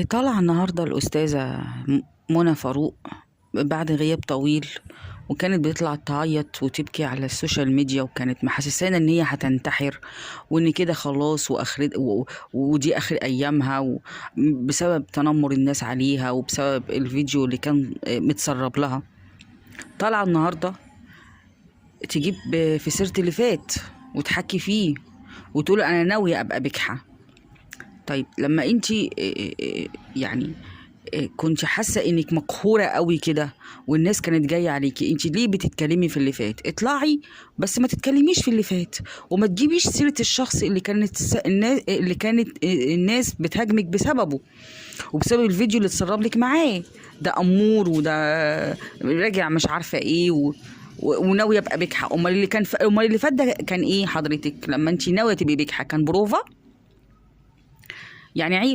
طالعة النهاردة الأستاذة منى فاروق بعد غياب طويل، وكانت بتطلع تعيط وتبكي على السوشيال ميديا، وكانت محسسانا ان هي هتنتحر، وان كده خلاص ودي اخر ايامها، بسبب تنمر الناس عليها وبسبب الفيديو اللي كان متسرب لها. طالعة النهاردة تجيب في سيرة اللي فات وتحكي فيه وتقول انا ناوية ابقى بجحة. طيب لما انتي يعني كنت حاسه انك مقهوره قوي كده والناس كانت جايه عليكي، انت ليه بتتكلمي في اللي فات؟ اطلعي بس ما تتكلميش في اللي فات، وما تجيبيش سيره الشخص اللي كانت الناس بتهاجمك بسببه وبسبب الفيديو اللي اتسرب لك معاه. ده امور، وده راجع مش عارفه ايه وناويه ابقى بجحه. امال اللي فات ده كان ايه حضرتك؟ لما انت ناويه تبقي بجحه كان بروفا؟ يعني عيب.